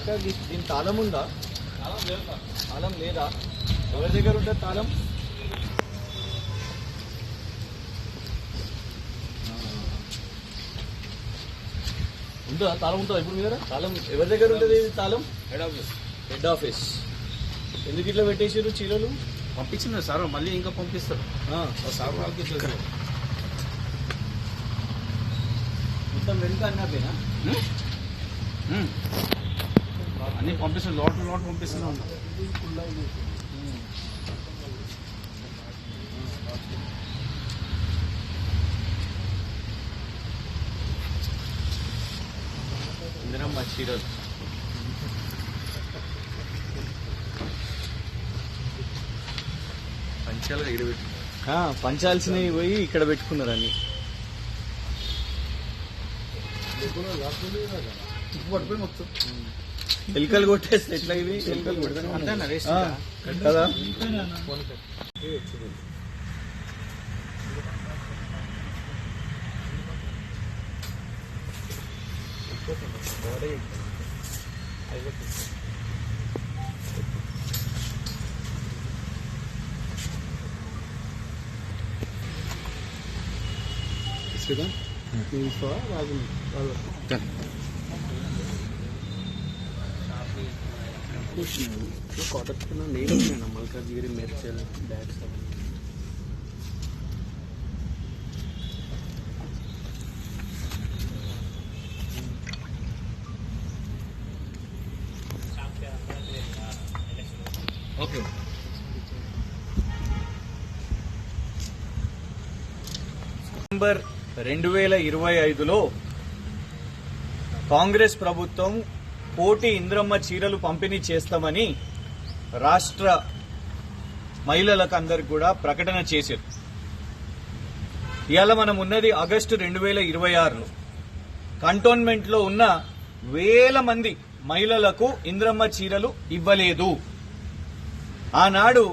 కాక దీని తాళం ఉందా? తాళం లేదా? ఎవరి దగ్గర ఉంటుంది తాళం? ఉంటుందా? తాళం ఉంటుందా ఇప్పుడు మీ దగ్గర? తాళం ఎవరి దగ్గర ఉంటుంది? తాళం హెడ్ ఆఫీస్. ఎందుకు ఇట్లా పెట్టేసారు చీరలు? పంపించినారు సార్, మళ్ళీ ఇంకా పంపిస్తారు సార్ వాళ్ళకి. మొత్తం వెనుక అన్నదేనా? అన్ని పంపిస్తారు, లోటు పంపిస్తూనే ఉన్నా. ఇందిరమ్మ చీరలు పంచాలుగా ఇరబెట్టి పంచాల్సినవి పోయి ఇక్కడ పెట్టుకున్నారు అన్ని. పడిపోయి మొత్తం ఎలుకలు కొట్టేస్తే ఎట్లా? ఇవి ఎలుకలు కొడతానే కదా. కాటన్ నీళ్ళు Malkajgiri Medchal bags okay. November 2025లో కాంగ్రెస్ ప్రభుత్వం కోటి ఇంద్రమ్మ చీరలు పంపిణీ చేస్తామని రాష్ట్ర మహిళలకు అందరికి కూడా ప్రకటన చేశారు. ఇవాళ మనం ఉన్నది ఆగస్టు 2026లో. కంటోన్మెంట్ లో ఉన్న వేల మంది మహిళలకు ఇంద్రమ్మ చీరలు ఇవ్వలేదు. ఆనాడు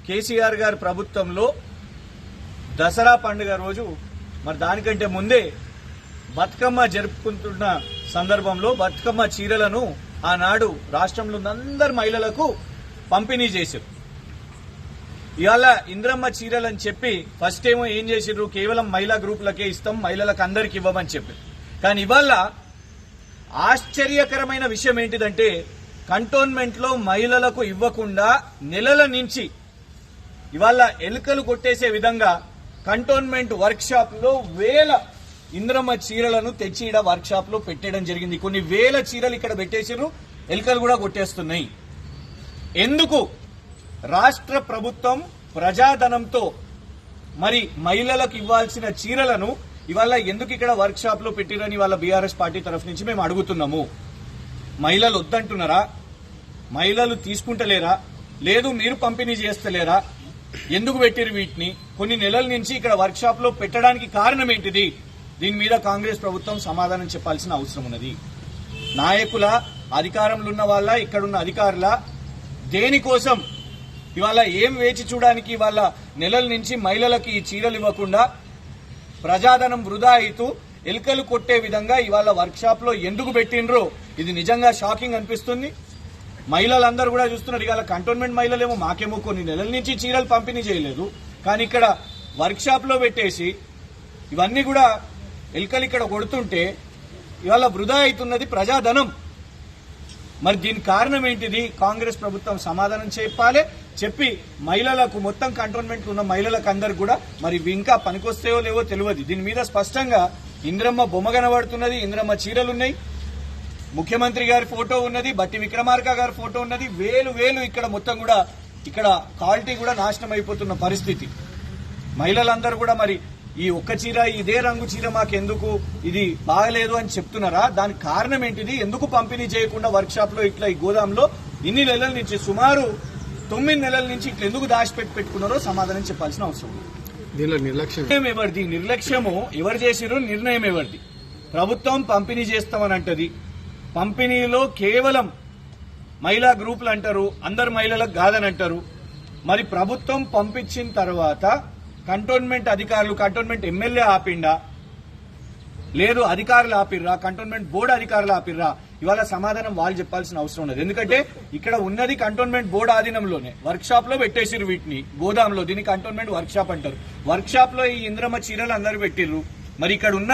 కేసీఆర్ గారి ప్రభుత్వంలో దసరా పండుగ రోజు, మరి దానికంటే ముందే బతుకమ్మ జరుపుకుంటున్న సందర్భంలో బతుకమ్మ చీరలను ఆనాడు రాష్ట్రంలో అందరు మహిళలకు పంపిణీ చేశారు. ఇవాళ ఇంద్రమ్మ చీరలు అని చెప్పి ఫస్ట్ ఏమో ఏం చేసిర్రు, కేవలం మహిళా గ్రూపులకే ఇస్తాం, మహిళలకు అందరికి ఇవ్వమని చెప్పి. కానీ ఇవాళ ఆశ్చర్యకరమైన విషయం ఏంటిదంటే, కంటోన్మెంట్ లో మహిళలకు ఇవ్వకుండా నెలల నుంచి ఇవాళ ఎలుకలు కొట్టేసే విధంగా కంటోన్మెంట్ వర్క్ షాప్ లో వేల ఇంద్రమ్మ చీరలను తెచ్చి ఇక్కడ వర్క్ షాప్ లో పెట్టడం జరిగింది. కొన్ని వేల చీరలు ఇక్కడ పెట్టేసారు, ఎలుకలు కూడా కొట్టేస్తున్నాయి. ఎందుకు? రాష్ట్ర ప్రభుత్వం ప్రజాధనంతో మరి మహిళలకు ఇవ్వాల్సిన చీరలను ఇవాళ ఎందుకు ఇక్కడ వర్క్ షాప్ లో పెట్టిరని వాళ్ళ బీఆర్ఎస్ పార్టీ తరఫు నుంచి మేము అడుగుతున్నాము. మహిళలు వద్దంటున్నారా? మహిళలు తీసుకుంటలేరా? లేదు మీరు పంపిణీ చేస్తలేరా? ఎందుకు పెట్టిరు వీటిని? కొన్ని నెలల నుంచి ఇక్కడ వర్క్ షాప్ లో పెట్టడానికి కారణం ఏంటిది? దీని మీద కాంగ్రెస్ ప్రభుత్వం సమాధానం చెప్పాల్సిన అవసరం ఉన్నది. నాయకుల, అధికారంలో ఉన్న వాళ్ళ, ఇక్కడున్న అధికారుల దేనికోసం ఇవాళ ఏం వేచి చూడడానికి వాళ్ళ నెలల నుంచి మహిళలకు ఈ చీరలు ఇవ్వకుండా ప్రజాధనం వృధా అయితూ ఎలుకలు కొట్టే విధంగా ఇవాళ వర్క్ షాప్ లో ఎందుకు పెట్టినరో ఇది నిజంగా షాకింగ్ అనిపిస్తుంది. మహిళలందరూ కూడా చూస్తున్నారు. ఇవాళ కంటోన్మెంట్ మహిళలేమో మాకేమో కొన్ని నెలల నుంచి చీరలు పంపిణీ చేయలేదు, కానీ ఇక్కడ వర్క్ షాప్ లో పెట్టేసి ఇవన్నీ కూడా ఎలుకలు ఇక్కడ కొడుతుంటే ఇవాళ వృధా అవుతున్నది ప్రజాధనం. మరి దీనికి కారణం ఏంటిది? కాంగ్రెస్ ప్రభుత్వం సమాధానం చెప్పాలి. చెప్పి మహిళలకు, మొత్తం కంటోన్మెంట్ ఉన్న మహిళలకు అందరు కూడా మరి ఇంకా పనికొస్తాయో లేవో తెలియదు. దీని మీద స్పష్టంగా ఇంద్రమ్మ బొమ్మ కనబడుతున్నది, ఇంద్రమ్మ చీరలున్నాయి, ముఖ్యమంత్రి గారి ఫోటో ఉన్నది, బట్టి విక్రమార్క గారి ఫోటో ఉన్నది. వేలు ఇక్కడ మొత్తం కూడా ఇక్కడ క్వాలిటీ కూడా నాశనం అయిపోతున్న పరిస్థితి. మహిళలందరూ కూడా మరి ఈ ఒక్క చీర, ఇదే రంగు చీర మాకెందుకు, ఇది బాగలేదు అని చెప్తున్నారా? దానికి కారణం ఏంటిది? ఎందుకు పంపిణీ చేయకుండా వర్క్ షాప్ లో ఇట్లా ఈ గోదాంలో ఇన్ని నెలల నుంచి, సుమారు 9 నెలల నుంచి ఇట్లా ఎందుకు పెట్టుకున్నారో సమాధానం చెప్పాల్సిన అవసరం ఉంది. దీనిలో నిర్లక్ష్యం ఎవరిది? నిర్లక్ష్యము ఎవరు చేసిరో నిర్ణయం ఎవరిది? ప్రభుత్వం పంపిణీ చేస్తామని అంటది. పంపిణీలో కేవలం మహిళా గ్రూపులు అంటారు, అందరు మహిళలకు కాదని అంటారు. మరి ప్రభుత్వం పంపించిన తర్వాత కంటోన్మెంట్ అధికారులు, కంటోన్మెంట్ ఎమ్మెల్యే ఆపిండా, లేదు అధికారులు ఆపిర్రా, కంటోన్మెంట్ బోర్డు అధికారులు ఆపిర్రా? ఇవాళ సమాధానం వాళ్ళు చెప్పాల్సిన అవసరం ఉన్నది. ఎందుకంటే ఇక్కడ ఉన్నది కంటోన్మెంట్ బోర్డు ఆధీనంలోనే, వర్క్ షాప్ లో పెట్టేసిరు వీటిని, గోదాంలో. దీన్ని కంటోన్మెంట్ వర్క్ షాప్ అంటారు. వర్క్ షాప్ లో ఈ ఇంద్రమ్మ చీరలు అందరూ పెట్టిర్రు. మరి ఇక్కడ ఉన్న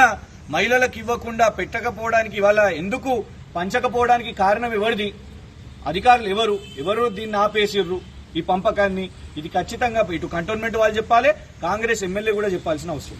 మహిళలకు ఇవ్వకుండా పెట్టకపోవడానికి, ఇవాళ ఎందుకు పంచకపోవడానికి కారణం ఎవరిది? అధికారులు ఎవరు దీన్ని ఆపేసిర్రు ఈ పంపకాన్ని? ఇది ఖచ్చితంగా ఇటు కంటోన్మెంట్ వాళ్ళు చెప్పాలి, కాంగ్రెస్ ఎమ్మెల్యే కూడా చెప్పాల్సిన అవసరం.